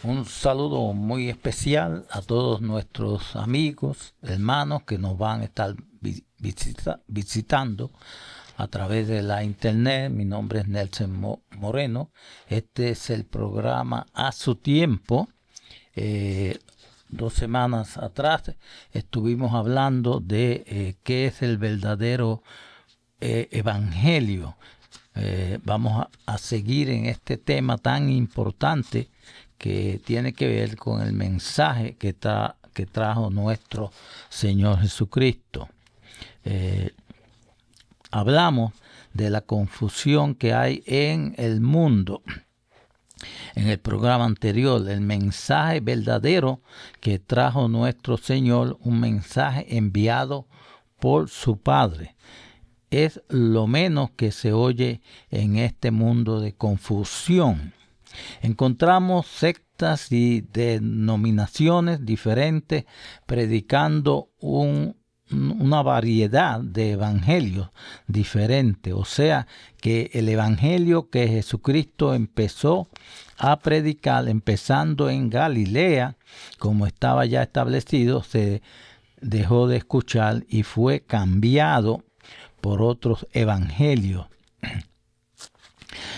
Un saludo muy especial a todos nuestros amigos, hermanos que nos van a estar visitando a través de la internet. Mi nombre es Nelson Moreno. Este es el programa A Su Tiempo. 2 semanas atrás estuvimos hablando de qué es el verdadero evangelio. Vamos a seguir en este tema tan importante que tiene que ver con el mensaje que trajo nuestro Señor Jesucristo. Hablamos de la confusión que hay en el mundo. En el programa anterior, el mensaje verdadero que trajo nuestro Señor, un mensaje enviado por su Padre, es lo menos que se oye en este mundo de confusión. Encontramos sectas y denominaciones diferentes predicando una variedad de evangelios diferentes. O sea, que el evangelio que Jesucristo empezó a predicar, empezando en Galilea, como estaba ya establecido, se dejó de escuchar y fue cambiado por otros evangelios.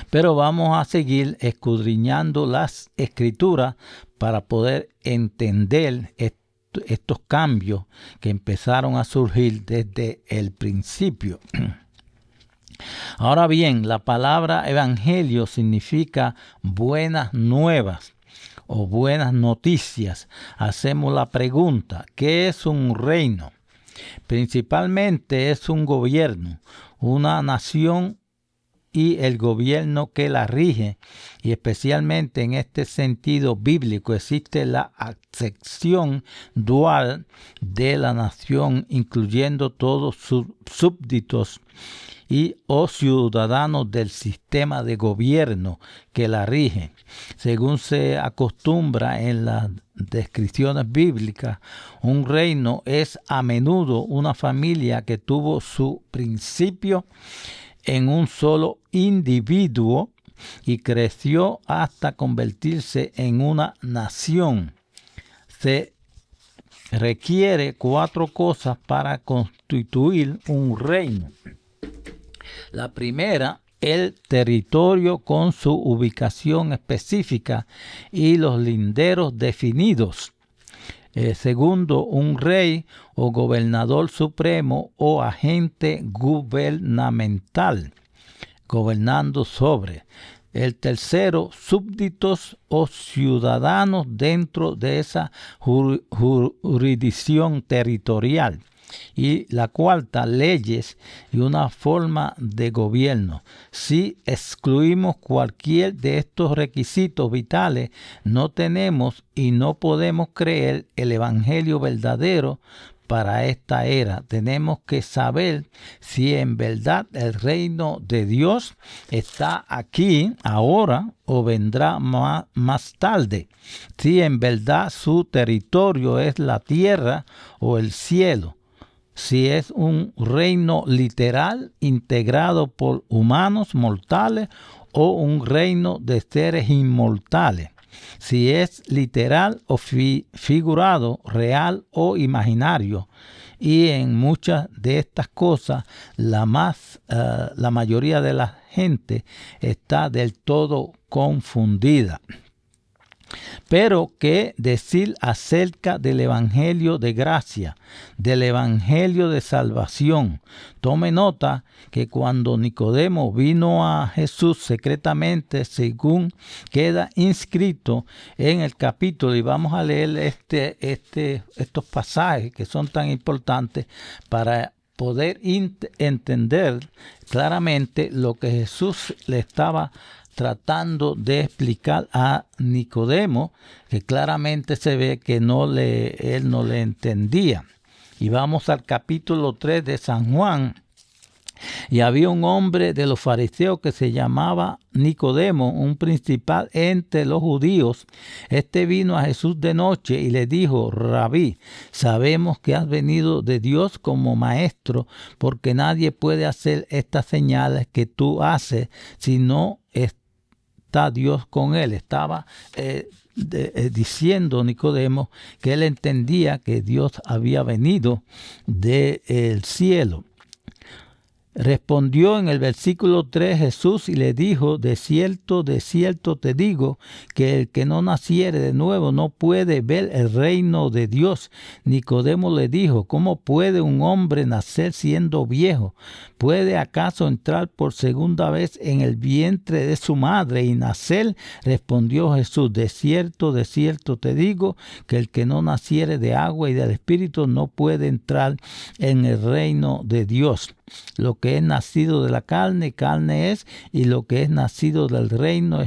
Pero vamos a seguir escudriñando las escrituras para poder entender estos cambios que empezaron a surgir desde el principio. Ahora bien, la palabra evangelio significa buenas nuevas o buenas noticias. Hacemos la pregunta, ¿qué es un reino? Principalmente es un gobierno, una nación y el gobierno que la rige, y especialmente en este sentido bíblico existe la acepción dual de la nación, incluyendo todos sus súbditos y o ciudadanos del sistema de gobierno que la rige. Según se acostumbra en las descripciones bíblicas, un reino es a menudo una familia que tuvo su principio en un solo individuo y creció hasta convertirse en una nación. Se requiere 4 cosas para constituir un reino. La primera, el territorio con su ubicación específica y los linderos definidos. Segundo, un rey o gobernador supremo o agente gubernamental, gobernando sobre. El tercero, súbditos o ciudadanos dentro de esa jurisdicción territorial. Y la cuarta, leyes y una forma de gobierno. Si excluimos cualquier de estos requisitos vitales, no tenemos y no podemos creer el evangelio verdadero para esta era. Tenemos que saber si en verdad el reino de Dios está aquí ahora o vendrá más tarde. Si en verdad su territorio es la tierra o el cielo. Si es un reino literal integrado por humanos mortales o un reino de seres inmortales. Si es literal o figurado, real o imaginario. Y en muchas de estas cosas, la mayoría de la gente está del todo confundida. Pero, ¿qué decir acerca del Evangelio de gracia, del Evangelio de salvación? Tome nota que cuando Nicodemo vino a Jesús secretamente, según queda inscrito en el capítulo, y vamos a leer estos pasajes que son tan importantes para poder entender claramente lo que Jesús le estaba tratando de explicar a Nicodemo, que claramente se ve que él no le entendía. Y vamos al capítulo 3 de San Juan. Y había un hombre de los fariseos que se llamaba Nicodemo, un principal entre los judíos. Este vino a Jesús de noche y le dijo: Rabí, sabemos que has venido de Dios como maestro, porque nadie puede hacer estas señales que tú haces si no está Dios con él. Estaba diciendo Nicodemo que él entendía que Dios había venido del cielo. Respondió en el versículo 3 Jesús y le dijo: de cierto te digo, que el que no naciere de nuevo no puede ver el reino de Dios. Nicodemo le dijo: ¿cómo puede un hombre nacer siendo viejo? ¿Puede acaso entrar por segunda vez en el vientre de su madre y nacer? Respondió Jesús: de cierto te digo, que el que no naciere de agua y del Espíritu no puede entrar en el reino de Dios. Lo que es nacido de la carne, carne es, y lo que es nacido del reino,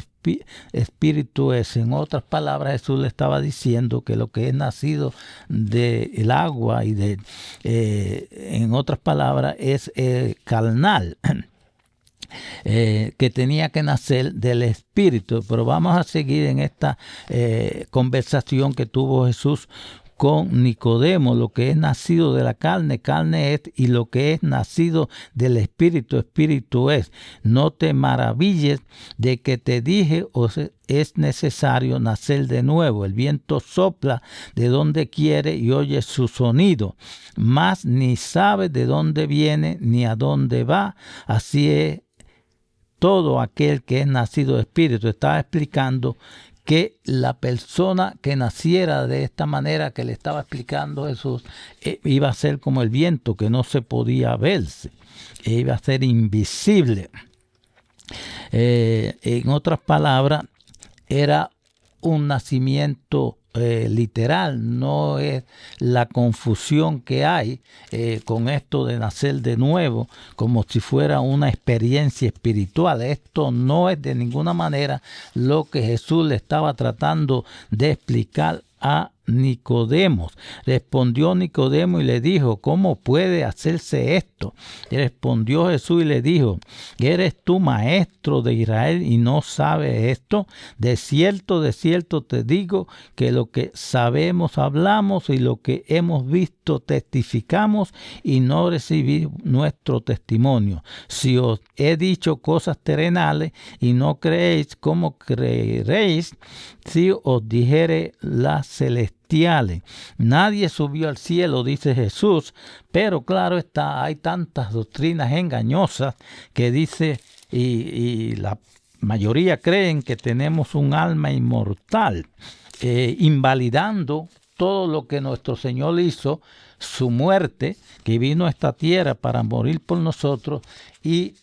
espíritu es. En otras palabras, Jesús le estaba diciendo que lo que es nacido del agua y en otras palabras, es carnal. Que tenía que nacer del Espíritu. Pero vamos a seguir en esta conversación que tuvo Jesús con Nicodemo. Lo que es nacido de la carne, carne es, y lo que es nacido del Espíritu, Espíritu es. No te maravilles de que te dije, es necesario nacer de nuevo. El viento sopla de donde quiere y oye su sonido, mas ni sabe de dónde viene ni a dónde va. Así es todo aquel que es nacido de Espíritu. Estaba explicando que la persona que naciera de esta manera que le estaba explicando Jesús iba a ser como el viento, que no se podía verse, iba a ser invisible. En otras palabras, era un nacimiento literal, no es la confusión que hay con esto de nacer de nuevo, como si fuera una experiencia espiritual. Esto no es de ninguna manera lo que Jesús le estaba tratando de explicar a Nicodemo. Respondió Nicodemo y le dijo: ¿cómo puede hacerse esto? Y respondió Jesús y le dijo: ¿eres tú maestro de Israel y no sabes esto? De cierto te digo, que lo que sabemos hablamos, y lo que hemos visto testificamos, y no recibís nuestro testimonio. Si os he dicho cosas terrenales y no creéis, ¿cómo creeréis si os dijere las celestiales? Nadie subió al cielo, dice Jesús, pero claro está, hay tantas doctrinas engañosas que dice, y la mayoría creen que tenemos un alma inmortal, invalidando todo lo que nuestro Señor hizo, su muerte, que vino a esta tierra para morir por nosotros y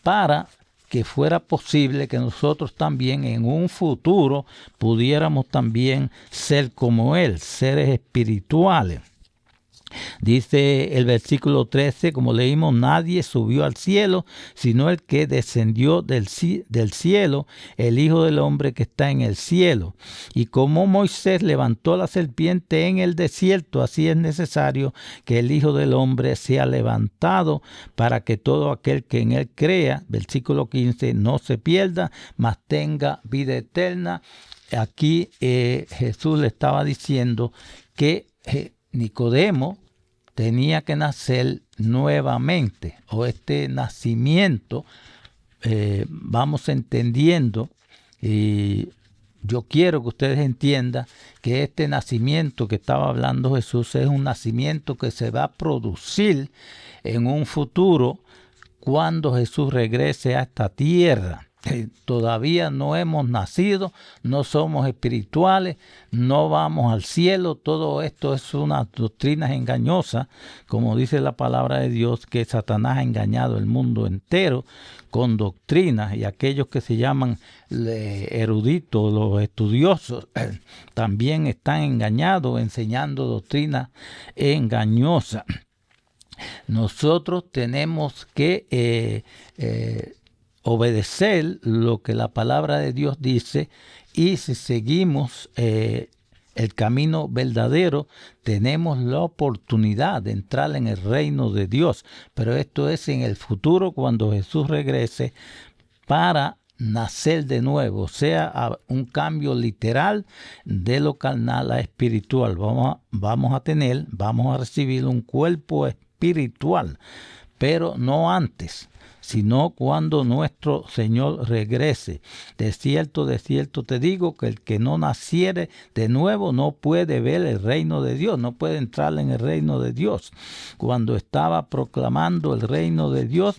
para que fuera posible que nosotros también en un futuro pudiéramos también ser como Él, seres espirituales. Dice el versículo 13, como leímos: nadie subió al cielo, sino el que descendió del cielo, el Hijo del Hombre que está en el cielo. Y como Moisés levantó la serpiente en el desierto, así es necesario que el Hijo del Hombre sea levantado, para que todo aquel que en él crea, versículo 15, no se pierda, mas tenga vida eterna. Aquí Jesús le estaba diciendo que Nicodemo tenía que nacer nuevamente, o este nacimiento, vamos entendiendo, y yo quiero que ustedes entiendan que este nacimiento que estaba hablando Jesús es un nacimiento que se va a producir en un futuro cuando Jesús regrese a esta tierra. Todavía no hemos nacido, no somos espirituales, no vamos al cielo. Todo esto es una doctrina engañosa, como dice la palabra de Dios, que Satanás ha engañado el mundo entero con doctrinas, y aquellos que se llaman eruditos, los estudiosos, también están engañados, enseñando doctrinas engañosas. Nosotros tenemos que obedecer lo que la palabra de Dios dice, y si seguimos el camino verdadero, tenemos la oportunidad de entrar en el reino de Dios. Pero esto es en el futuro, cuando Jesús regrese, para nacer de nuevo, o sea, un cambio literal de lo carnal a espiritual. Vamos a recibir un cuerpo espiritual, pero no antes. sino cuando nuestro Señor regrese. De cierto te digo que el que no naciere de nuevo no puede ver el reino de Dios, no puede entrar en el reino de Dios. Cuando estaba proclamando el reino de Dios,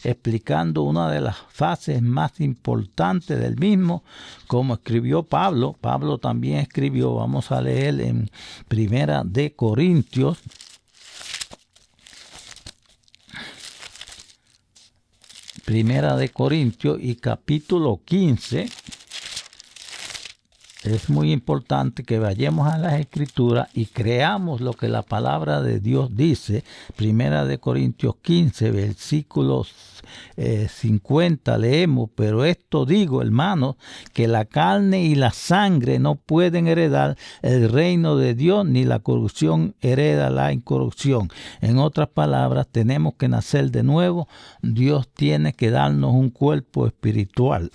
explicando una de las fases más importantes del mismo, como escribió Pablo también escribió, vamos a leer en Primera de Corintios, y capítulo 15. Es muy importante que vayamos a las Escrituras y creamos lo que la palabra de Dios dice. Primera de Corintios 15, versículos 50, leemos: pero esto digo, hermanos, que la carne y la sangre no pueden heredar el reino de Dios, ni la corrupción hereda la incorrupción. En otras palabras, tenemos que nacer de nuevo. Dios tiene que darnos un cuerpo espiritual.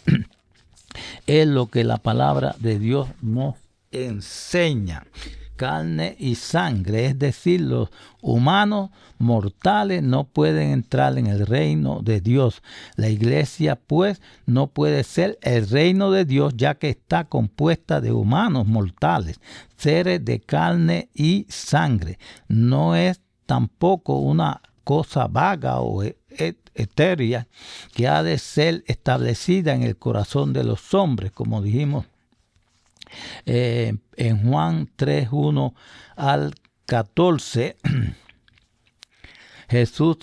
Es lo que la palabra de Dios nos enseña. Carne y sangre, es decir, los humanos mortales no pueden entrar en el reino de Dios. La iglesia, pues, no puede ser el reino de Dios, ya que está compuesta de humanos mortales, seres de carne y sangre. No es tampoco una cosa vaga o etérea que ha de ser establecida en el corazón de los hombres, como dijimos en Juan 3, 1 al 14. Jesús,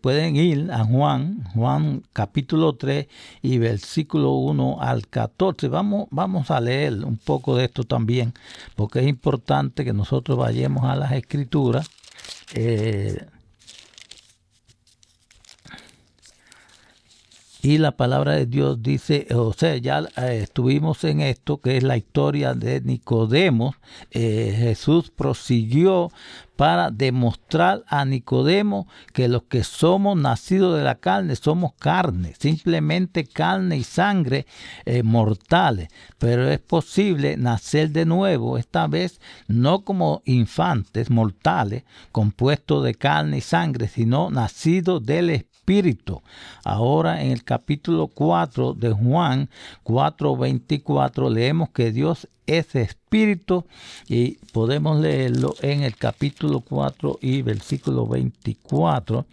pueden ir a Juan capítulo 3 y versículo 1 al 14. Vamos a leer un poco de esto también, porque es importante que nosotros vayamos a las Escrituras. Y la palabra de Dios dice, o sea, ya estuvimos en esto, que es la historia de Nicodemo. Jesús prosiguió para demostrar a Nicodemo que los que somos nacidos de la carne, somos carne, simplemente carne y sangre mortales. Pero es posible nacer de nuevo, esta vez no como infantes mortales, compuestos de carne y sangre, sino nacidos del Espíritu. Ahora en el capítulo 4 de Juan 4:24 leemos que Dios es Espíritu, y podemos leerlo en el capítulo 4 y versículo 24.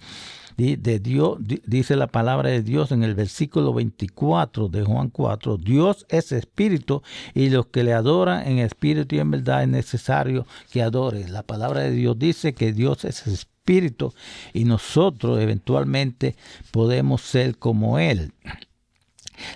De Dios, dice la palabra de Dios en el versículo 24 de Juan 4: Dios es espíritu, y los que le adoran en espíritu y en verdad es necesario que adoren. La palabra de Dios dice que Dios es espíritu, y nosotros eventualmente podemos ser como Él.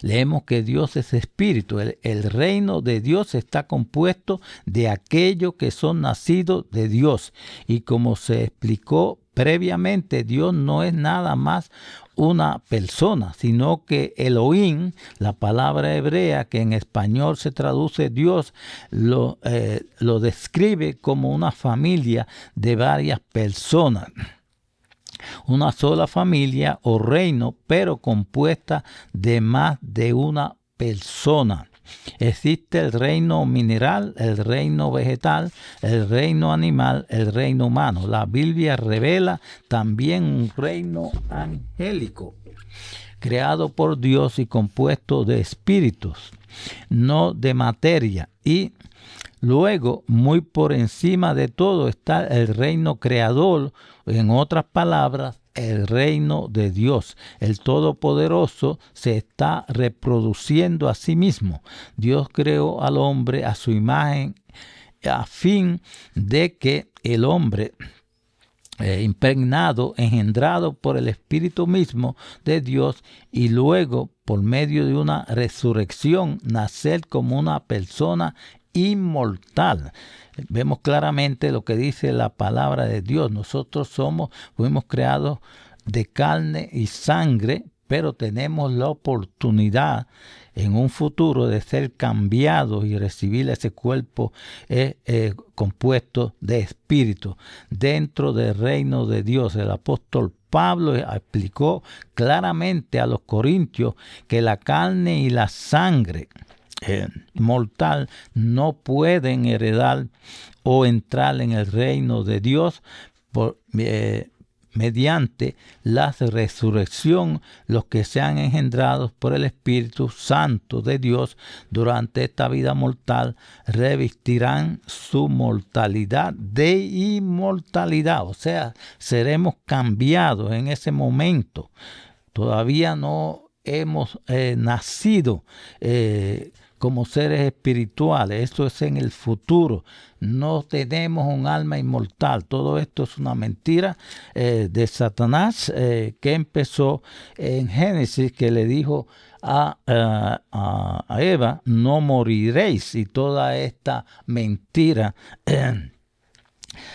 Leemos que Dios es espíritu. El reino de Dios está compuesto de aquellos que son nacidos de Dios. Y como se explicó previamente, Dios no es nada más una persona, sino que Elohim, la palabra hebrea que en español se traduce Dios, lo describe como una familia de varias personas. Una sola familia o reino, pero compuesta de más de una persona. Existe el reino mineral, el reino vegetal, el reino animal, el reino humano. La Biblia revela también un reino angélico, creado por Dios y compuesto de espíritus, no de materia. Y luego, muy por encima de todo, está el reino creador, en otras palabras, el reino de Dios. El Todopoderoso se está reproduciendo a sí mismo. Dios creó al hombre a su imagen, a fin de que el hombre impregnado, engendrado por el Espíritu mismo de Dios, y luego por medio de una resurrección nacer como una persona inmortal. Vemos claramente lo que dice la palabra de Dios. Nosotros fuimos creados de carne y sangre, pero tenemos la oportunidad en un futuro de ser cambiados y recibir ese cuerpo compuesto de espíritu dentro del reino de Dios. El apóstol Pablo explicó claramente a los corintios que la carne y la sangre mortal no pueden heredar o entrar en el reino de Dios, mediante la resurrección, los que sean engendrados por el Espíritu Santo de Dios durante esta vida mortal revestirán su mortalidad de inmortalidad. O sea, seremos cambiados en ese momento. Todavía no hemos nacido como seres espirituales. Eso es en el futuro. No tenemos un alma inmortal. Todo esto es una mentira de Satanás que empezó en Génesis, que le dijo a Eva, no moriréis. Y toda esta mentira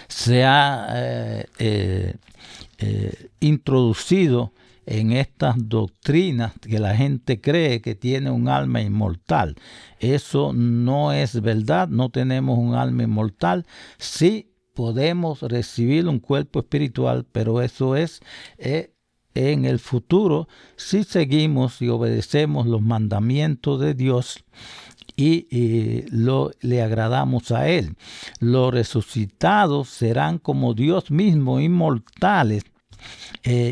se ha introducido en estas doctrinas que la gente cree que tiene un alma inmortal. Eso no es verdad, no tenemos un alma inmortal. Sí podemos recibir un cuerpo espiritual, pero eso es en el futuro si seguimos y obedecemos los mandamientos de Dios y le agradamos a Él. Los resucitados serán como Dios mismo, inmortales,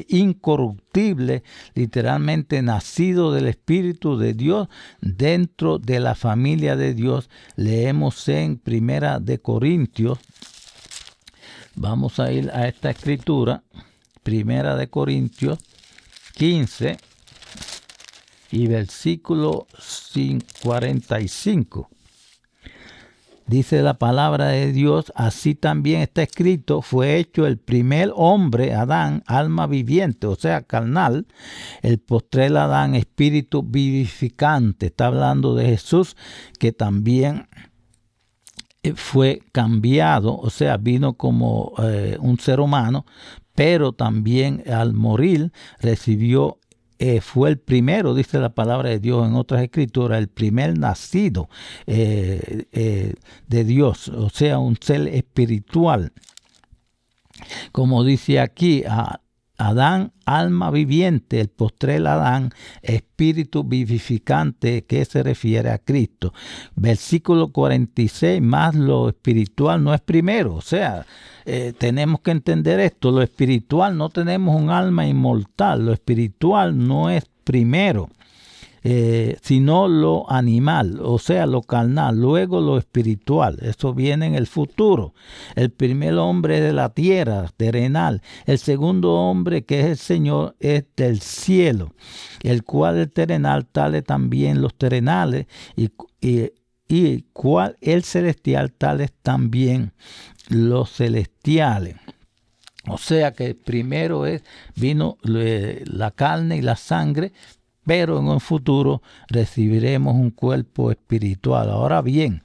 incorruptible, literalmente nacido del Espíritu de Dios dentro de la familia de Dios. Leemos en Primera de Corintios. Vamos a ir a esta escritura, Primera de Corintios 15 y versículo 45. Dice la palabra de Dios, así también está escrito, fue hecho el primer hombre, Adán, alma viviente, o sea, carnal, el postrer Adán, espíritu vivificante. Está hablando de Jesús, que también fue cambiado, o sea, vino como un ser humano, pero también al morir recibió fue el primero, dice la palabra de Dios en otras escrituras, el primer nacido de Dios, o sea, un ser espiritual. Como dice aquí, Adán, alma viviente, el postrer Adán, espíritu vivificante, que se refiere a Cristo. Versículo 46, más lo espiritual no es primero, o sea, tenemos que entender esto, lo espiritual, no tenemos un alma inmortal, lo espiritual no es primero, sino lo animal, o sea, lo carnal, luego lo espiritual. Eso viene en el futuro. El primer hombre de la tierra, terrenal. El segundo hombre, que es el Señor, es del cielo, el cual el terrenal, tales también los terrenales, y cual el celestial, tales también los celestiales. O sea que primero vino la carne y la sangre, pero en un futuro recibiremos un cuerpo espiritual. Ahora bien,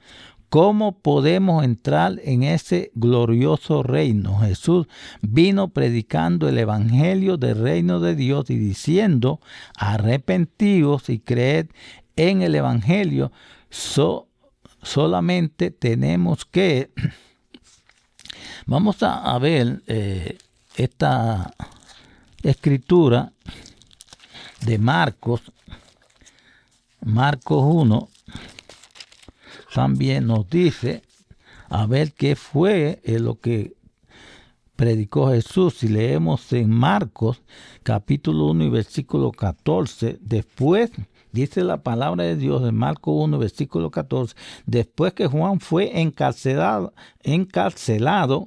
¿cómo podemos entrar en ese glorioso reino? Jesús vino predicando el evangelio del reino de Dios y diciendo, arrepentíos y creed en el evangelio. Solamente tenemos que... Vamos a ver esta escritura de Marcos 1, también nos dice, a ver qué fue lo que predicó Jesús. Si leemos en Marcos capítulo 1 y versículo 14, después, dice la palabra de Dios en Marcos 1, versículo 14, después que Juan fue encarcelado,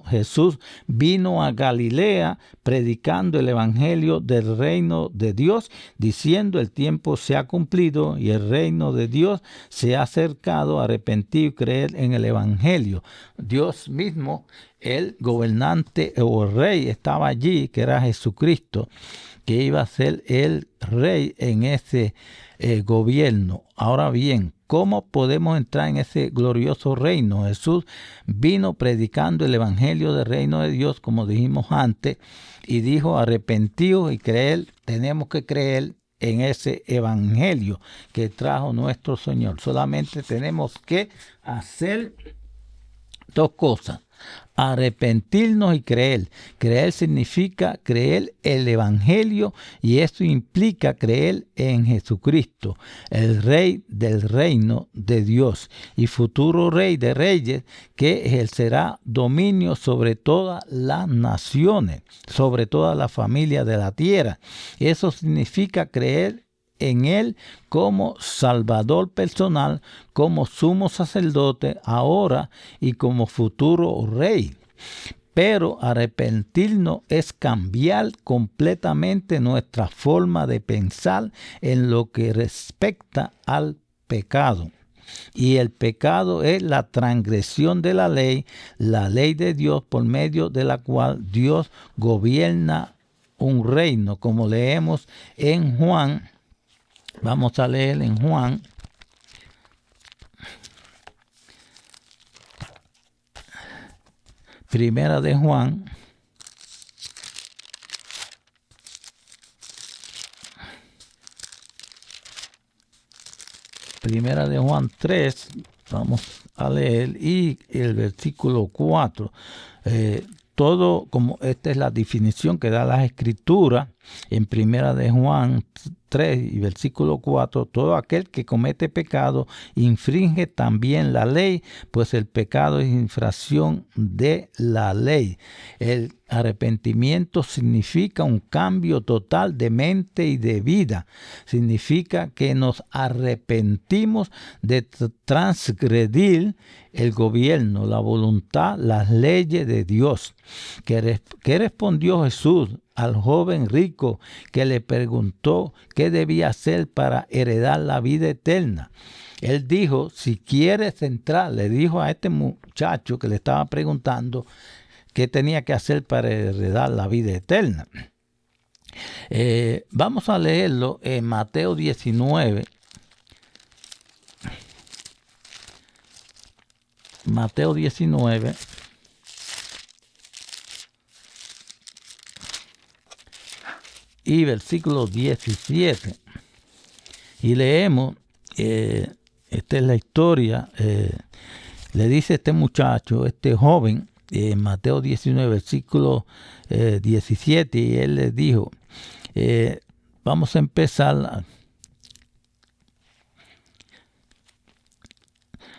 Jesús vino a Galilea predicando el evangelio del reino de Dios, diciendo, el tiempo se ha cumplido y el reino de Dios se ha acercado, arrepentir y creer en el evangelio. Dios mismo, el gobernante o el rey, estaba allí, que era Jesucristo, que iba a ser el rey en ese gobierno. Ahora bien, ¿cómo podemos entrar en ese glorioso reino? Jesús vino predicando el evangelio del reino de Dios, como dijimos antes, y dijo, arrepentíos y creer. Tenemos que creer en ese evangelio que trajo nuestro Señor. Solamente tenemos que hacer dos cosas: Arrepentirnos y creer. Creer significa creer el Evangelio, y esto implica creer en Jesucristo, el Rey del reino de Dios y futuro Rey de reyes, que ejercerá dominio sobre todas las naciones, sobre toda la familia de la tierra. Eso significa creer en Él como Salvador personal, como sumo sacerdote ahora y como futuro Rey. Pero arrepentirnos es cambiar completamente nuestra forma de pensar en lo que respecta al pecado. Y el pecado es la transgresión de la ley de Dios, por medio de la cual Dios gobierna un reino, como leemos en Juan. Vamos a leer en Juan, Primera de Juan, Primera de Juan 3, vamos a leer, y el versículo 4. Todo, como esta es la definición que da las Escrituras en Primera de Juan 3 y versículo 4, todo aquel que comete pecado infringe también la ley, pues el pecado es infracción de la ley. El arrepentimiento significa un cambio total de mente y de vida. Significa que nos arrepentimos de transgredir el gobierno, la voluntad, las leyes de Dios. ¿Qué respondió Jesús al joven rico que le preguntó qué debía hacer para heredar la vida eterna? Él dijo, si quieres entrar, le dijo a este muchacho que le estaba preguntando qué tenía que hacer para heredar la vida eterna. Vamos a leerlo en Mateo 19. Mateo 19. Y versículo 17. Y leemos, esta es la historia, le dice este muchacho, este joven, en Mateo 19, versículo 17, y él le dijo, vamos a empezar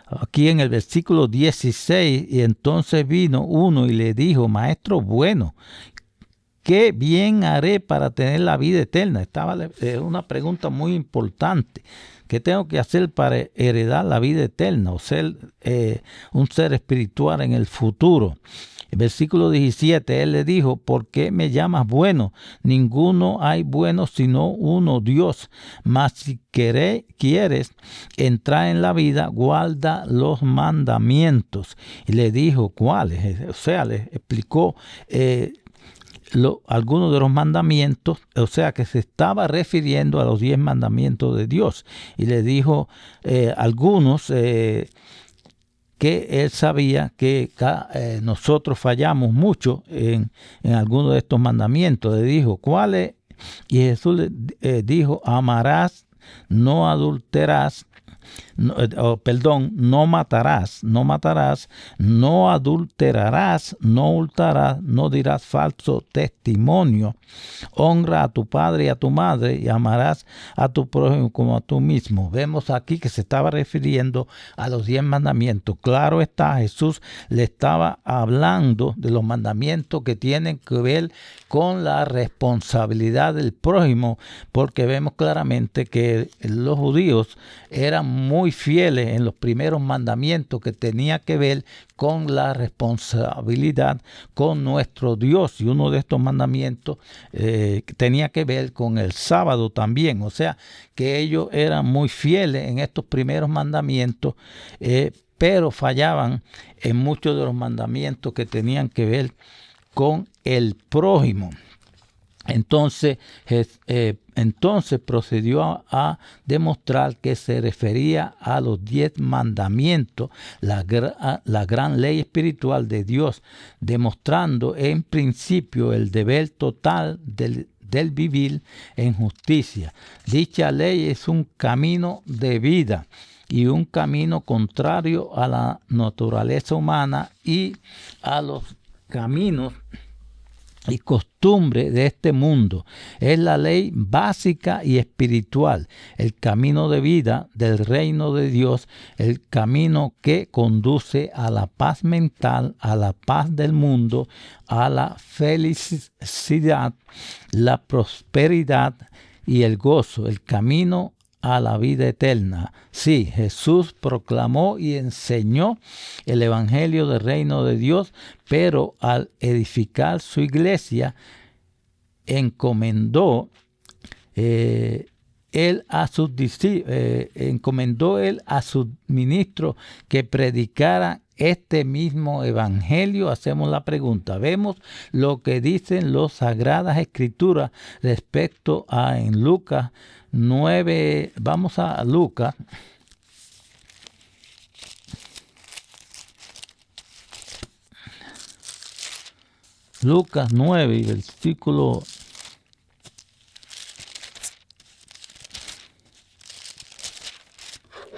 aquí en el versículo 16, y entonces vino uno y le dijo, maestro bueno, ¿qué bien haré para tener la vida eterna? Estaba una pregunta muy importante. ¿Qué tengo que hacer para heredar la vida eterna o ser un ser espiritual en el futuro? El versículo 17, él le dijo, ¿por qué me llamas bueno? Ninguno hay bueno sino uno, Dios. Mas si quieres entrar en la vida, guarda los mandamientos. Y le dijo, ¿cuáles? O sea, le explicó algunos de los mandamientos, o sea que se estaba refiriendo a los 10 mandamientos de Dios, y le dijo algunos que él sabía que nosotros fallamos mucho en algunos de estos mandamientos. Le dijo, ¿cuáles? Y Jesús le dijo, amarás, no adulterarás, no matarás, no adulterarás, no hurtarás, no dirás falso testimonio, honra a tu padre y a tu madre y amarás a tu prójimo como a tú mismo. Vemos aquí que se estaba refiriendo a los 10 mandamientos. Claro está, Jesús le estaba hablando de los mandamientos que tienen que ver con la responsabilidad del prójimo, porque vemos claramente que los judíos eran muy fieles en los primeros mandamientos que tenía que ver con la responsabilidad con nuestro Dios, y uno de estos mandamientos tenía que ver con el sábado también. O sea que ellos eran muy fieles en estos primeros mandamientos, pero fallaban en muchos de los mandamientos que tenían que ver con el prójimo. Entonces procedió a demostrar que se refería a los 10 mandamientos, la gran ley espiritual de Dios, demostrando en principio el deber total del vivir en justicia. Dicha ley es un camino de vida y un camino contrario a la naturaleza humana y a los caminos y costumbre de este mundo. Es la ley básica y espiritual, el camino de vida del reino de Dios, el camino que conduce a la paz mental, a la paz del mundo, a la felicidad, la prosperidad y el gozo, el camino a la vida eterna. Sí, Jesús proclamó y enseñó el evangelio del reino de Dios, pero al edificar su iglesia, encomendó él a sus ministros que predicara este mismo evangelio. Hacemos la pregunta, vemos lo que dicen las Sagradas Escrituras respecto a en Lucas 9, vamos a Lucas. Lucas 9 y versículo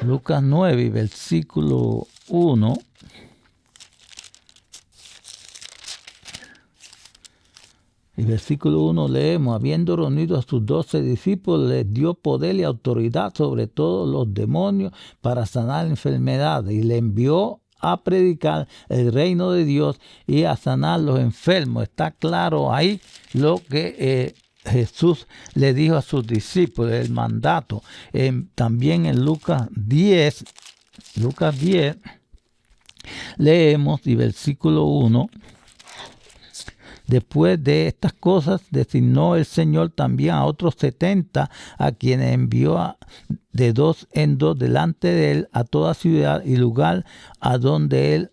Lucas 9 y versículo 1. Y versículo 1 leemos, habiendo reunido a sus 12 discípulos, les dio poder y autoridad sobre todos los demonios para sanar enfermedades, y le envió a predicar el reino de Dios y a sanar los enfermos. Está claro ahí lo que Jesús le dijo a sus discípulos, el mandato. También en Lucas 10, leemos y versículo 1. Después de estas cosas, designó el Señor también a otros 70, a quienes envió de dos en dos delante de él a toda ciudad y lugar a donde él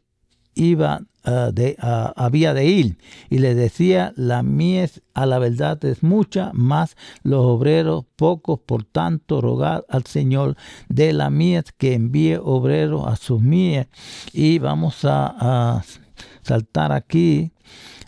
había de ir. Y le decía, la mies a la verdad es mucha, mas los obreros pocos. Por tanto, rogad al Señor de la mies que envíe obreros a sus mies. Y vamos a saltar aquí.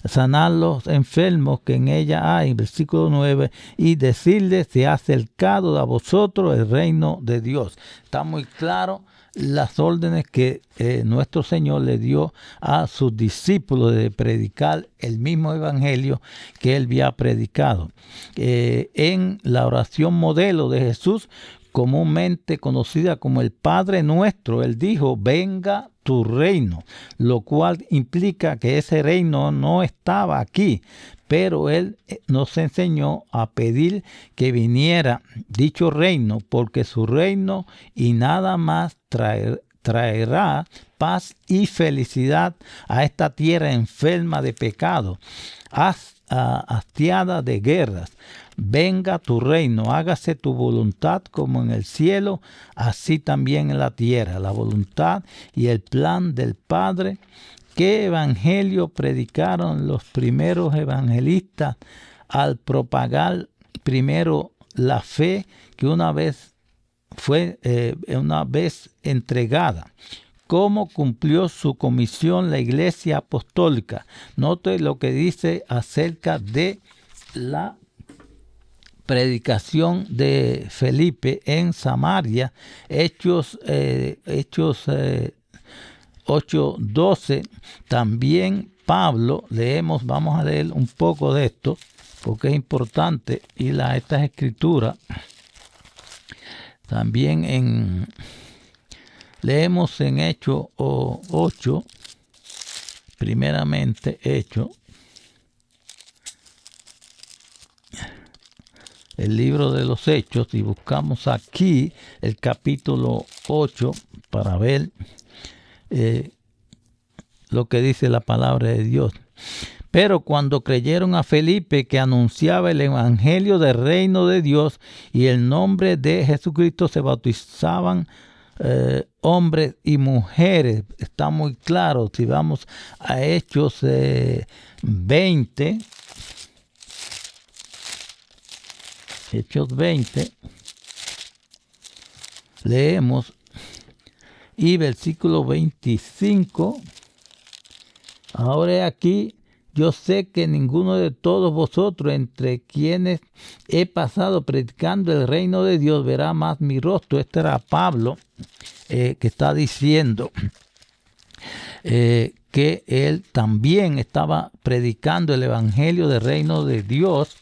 Sanar los enfermos que en ella hay, versículo 9, y decirles, se ha acercado a vosotros el reino de Dios. Está muy claro las órdenes que nuestro Señor le dio a sus discípulos de predicar el mismo evangelio que él había predicado. En la oración modelo de Jesús, comúnmente conocida como el Padre Nuestro, él dijo, venga tu reino, lo cual implica que ese reino no estaba aquí, pero él nos enseñó a pedir que viniera dicho reino, porque su reino y nada más traerá paz y felicidad a esta tierra enferma de pecado, hastiada de guerras. Venga tu reino, hágase tu voluntad como en el cielo, así también en la tierra. La voluntad y el plan del Padre. ¿Qué evangelio predicaron los primeros evangelistas al propagar primero la fe que una vez fue entregada? ¿Cómo cumplió su comisión la Iglesia Apostólica? Note lo que dice acerca de la predicación de Felipe en Samaria, Hechos 8:12. También Pablo, vamos a leer un poco de esto, porque es importante ir a estas escrituras. También leemos en Hechos 8, primeramente Hechos, el libro de los Hechos, y buscamos aquí el capítulo 8 para ver lo que dice la palabra de Dios. Pero cuando creyeron a Felipe, que anunciaba el evangelio del reino de Dios y el nombre de Jesucristo, se bautizaban hombres y mujeres. Está muy claro. Si vamos a Hechos 20, Hechos 20, leemos y versículo 25. Ahora aquí, yo sé que ninguno de todos vosotros, entre quienes he pasado predicando el reino de Dios, verá más mi rostro. Este era Pablo que está diciendo que él también estaba predicando el evangelio del reino de Dios,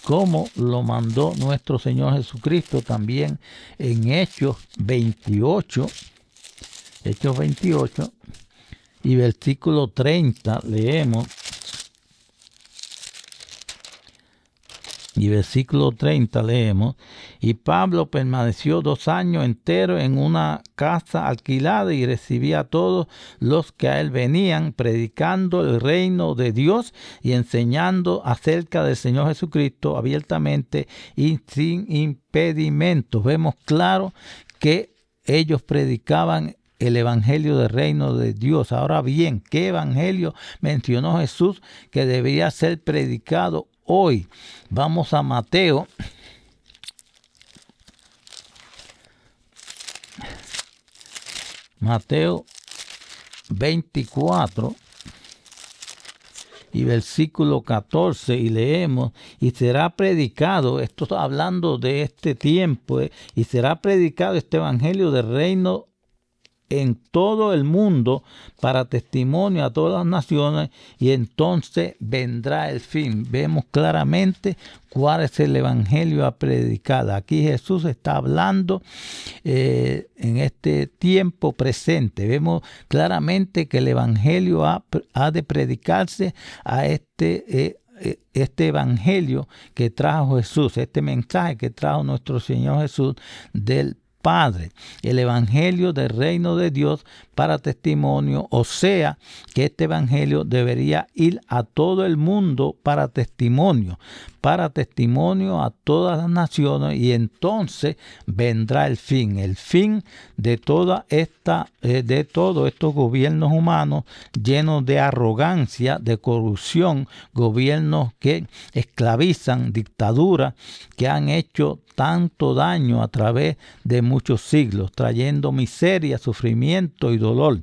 como lo mandó nuestro Señor Jesucristo también en Hechos 28 y versículo 30 leemos. Y versículo 30 leemos: y Pablo permaneció 2 años enteros en una casa alquilada y recibía a todos los que a él venían, predicando el reino de Dios y enseñando acerca del Señor Jesucristo abiertamente y sin impedimentos. Vemos claro que ellos predicaban el evangelio del reino de Dios. Ahora bien, ¿qué evangelio mencionó Jesús que debería ser predicado hoy? Vamos a Mateo. Mateo 24 y versículo 14, y leemos: y será predicado, esto está hablando de este tiempo, y será predicado este evangelio del reino en todo el mundo para testimonio a todas las naciones, y entonces vendrá el fin. Vemos claramente cuál es el evangelio a predicar. Aquí Jesús está hablando en este tiempo presente. Vemos claramente que el evangelio ha de predicarse a este evangelio que trajo Jesús, este mensaje que trajo nuestro Señor Jesús del Padre, el evangelio del reino de Dios para testimonio, o sea que este evangelio debería ir a todo el mundo para testimonio a todas las naciones, y entonces vendrá el fin de todos estos gobiernos humanos llenos de arrogancia, de corrupción, gobiernos que esclavizan, dictaduras que han hecho tanto daño a través de muchos siglos, trayendo miseria, sufrimiento y dolor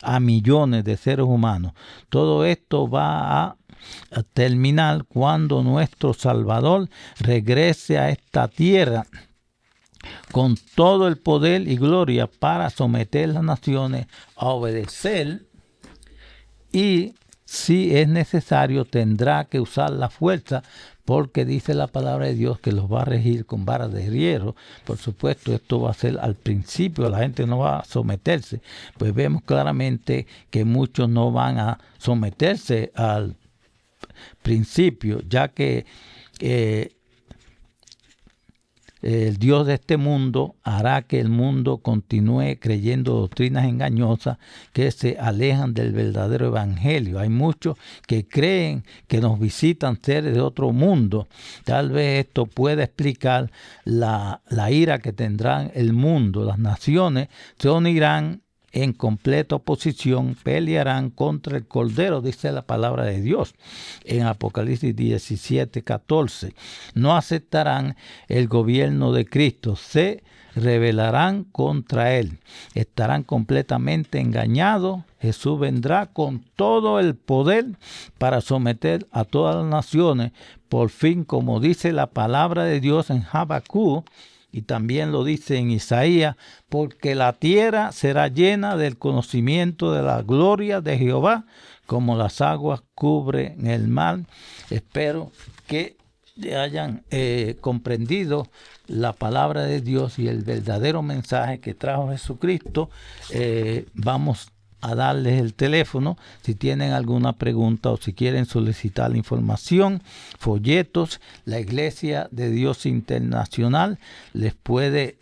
a millones de seres humanos. Todo esto va a terminar cuando nuestro Salvador regrese a esta tierra con todo el poder y gloria para someter las naciones a obedecer, y si es necesario tendrá que usar la fuerza, porque dice la palabra de Dios que los va a regir con varas de hierro. Por supuesto, esto va a ser al principio, la gente no va a someterse. Pues vemos claramente que muchos no van a someterse al principio, ya que el Dios de este mundo hará que el mundo continúe creyendo doctrinas engañosas que se alejan del verdadero evangelio. Hay muchos que creen que nos visitan seres de otro mundo. Tal vez esto pueda explicar la ira que tendrán el mundo. Las naciones se unirán en completa oposición, pelearán contra el Cordero, dice la palabra de Dios en Apocalipsis 17:14. No aceptarán el gobierno de Cristo, se rebelarán contra él, estarán completamente engañados. Jesús vendrá con todo el poder para someter a todas las naciones, por fin, como dice la palabra de Dios en Habacuc, y también lo dice en Isaías: porque la tierra será llena del conocimiento de la gloria de Jehová, como las aguas cubren el mar. Espero que hayan comprendido la palabra de Dios y el verdadero mensaje que trajo Jesucristo. Vamos a darles el teléfono si tienen alguna pregunta o si quieren solicitar información, folletos. La Iglesia de Dios Internacional les puede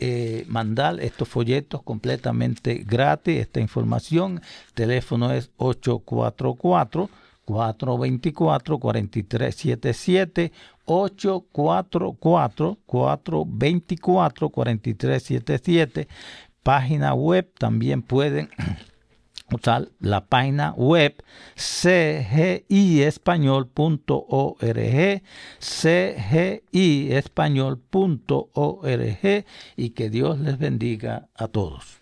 mandar estos folletos completamente gratis, esta información. El teléfono es 844-424-4377, 844-424-4377. Página web, también pueden usar la página web cgiespañol.org, cgiespañol.org, y que Dios les bendiga a todos.